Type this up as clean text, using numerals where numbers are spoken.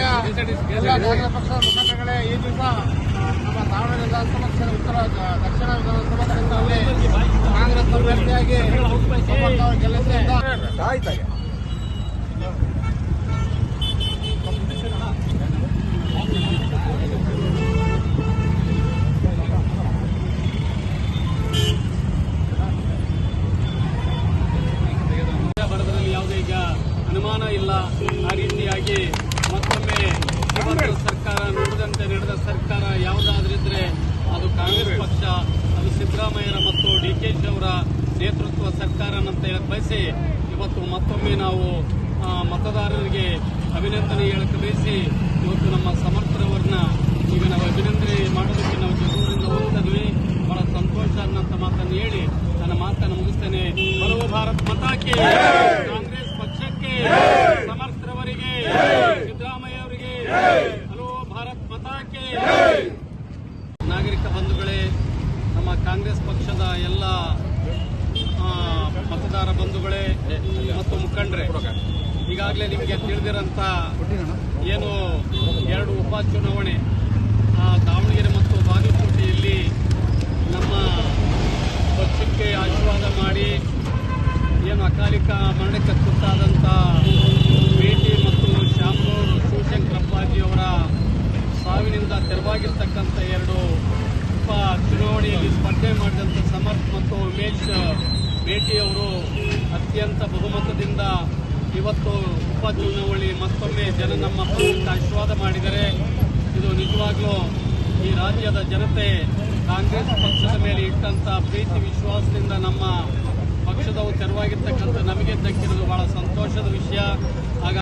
ಎಲ್ಲ ಕಾಂಗ್ರೆಸ್ ಪಕ್ಷದ ಮುಖಂಡಗಳೇ, ಈ ದಿವಸ ನಮ್ಮ ದಾವಣಗೆರೆ ವಿಧಾನಸಭಾ ಕ್ಷೇತ್ರ ಉತ್ತರ ದಕ್ಷಿಣ ವಿಧಾನಸಭಾ ಕ್ಷೇತ್ರದಲ್ಲಿ ಕಾಂಗ್ರೆಸ್ ಅಭ್ಯರ್ಥಿಯಾಗಿ ಗೆಲ್ಲಿಸಿದ್ದಾರೆ. ಅನುಮಾನ ಇಲ್ಲ. ಆ ರೀತಿಯಾಗಿ ಮತ್ತೊಮ್ಮೆ ಸರ್ಕಾರ ನುಡಿದಂತೆ ನಡೆದ ಸರ್ಕಾರ ಯಾವುದಾದ್ರಿದ್ರೆ ಅದು ಕಾಂಗ್ರೆಸ್ ಪಕ್ಷ, ಅದು ಸಿದ್ದರಾಮಯ್ಯರ ಮತ್ತು ಡಿಕೆಶಿ ಅವರ ನೇತೃತ್ವ ಸರ್ಕಾರ ಅಂತ ಹೇಳಕ್ ಬಯಸಿ ಇವತ್ತು ಮತ್ತೊಮ್ಮೆ ನಾವು ಮತದಾರರಿಗೆ ಅಭಿನಂದನೆ ಹೇಳಕ್ಕೆ ಬಯಸಿ ಇವತ್ತು ನಮ್ಮ ಸಮರ್ಥರವರನ್ನ ಈಗ ನಾವು ಅಭಿನಂದನೆ ಮಾಡೋದಕ್ಕೆ ನಾವು ಜಗಳೂರಿಂದ ಹೋಗ್ತಿದ್ವಿ. ಬಹಳ ಸಂತೋಷ ಅನ್ನಂತ ಮಾತನ್ನು ಹೇಳಿ ನನ್ನ ಮಾತನ್ನು ಮುಗಿಸ್ತೇನೆ. ಬಲವು ಭಾರತ್ ಮತಾಕ್ಕೆ, ಕಾಂಗ್ರೆಸ್ ಪಕ್ಷಕ್ಕೆ, ಸಮರ್ಥರವರಿಗೆ, ಸಿದ್ದರಾಮಯ್ಯ ಅವರಿಗೆ, ಹಲೋ ಭಾರತ್ ಮತಾಕ್ಕೆ. ನಾಗರಿಕ ಬಂಧುಗಳೇ, ನಮ್ಮ ಕಾಂಗ್ರೆಸ್ ಪಕ್ಷದ ಎಲ್ಲ ಮತದಾರ ಬಂಧುಗಳೇ ಮತ್ತು ಮುಖಂಡರೇ, ಈಗಾಗಲೇ ನಿಮಗೆ ತಿಳಿದಿರಂತ ಏನು 2 ಉಪಚುನಾವಣೆ ದಾವಣಗೆರೆ ಮತ್ತು ಬಾಗಲಕೋಟೆಯಲ್ಲಿ ನಮ್ಮ ಪಕ್ಷಕ್ಕೆ ಆಶೀರ್ವಾದ ಮಾಡಿ ಏನು ಅಕಾಲಿಕ ಮರಣಕ್ಕೆ ತುತ್ತಾದಂಥ ಭೇಟಿ ಮತ್ತು ಶಾಮನೂರು ಶಿವಶಂಕರಪ್ಪಾಜಿ ಅವರ ಸಾವಿನಿಂದ ತೆರವಾಗಿರ್ತಕ್ಕಂಥ 2 ಉಪ ಚುನಾವಣೆಯಲ್ಲಿ ಸ್ಪರ್ಧೆ ಮಾಡಿದಂಥ ಸಮರ್ಥ್ ಮತ್ತು ಉಮೇಶ್ ಭೇಟಿ ಅವರು ಅತ್ಯಂತ ಬಹುಮತದಿಂದ ಇವತ್ತು ಉಪಚುನಾವಣೆ ಮತ್ತೊಮ್ಮೆ ಜನ ನಮ್ಮ ಪಕ್ಷಕ್ಕೆ ಆಶೀರ್ವಾದ ಮಾಡಿದರೆ ಇದು ನಿಜವಾಗ್ಲೂ ಈ ರಾಜ್ಯದ ಜನತೆ ಕಾಂಗ್ರೆಸ್ ಪಕ್ಷದ ಮೇಲೆ ಇಟ್ಟಂತ ಪ್ರೀತಿ ವಿಶ್ವಾಸದಿಂದ ನಮ್ಮ ಪಕ್ಷದವು ತೆರವಾಗಿರ್ತಕ್ಕಂಥ ನಮಗೆ ದಕ್ಕಿರೋದು ಬಹಳ ಸಂತೋಷದ ವಿಷಯ.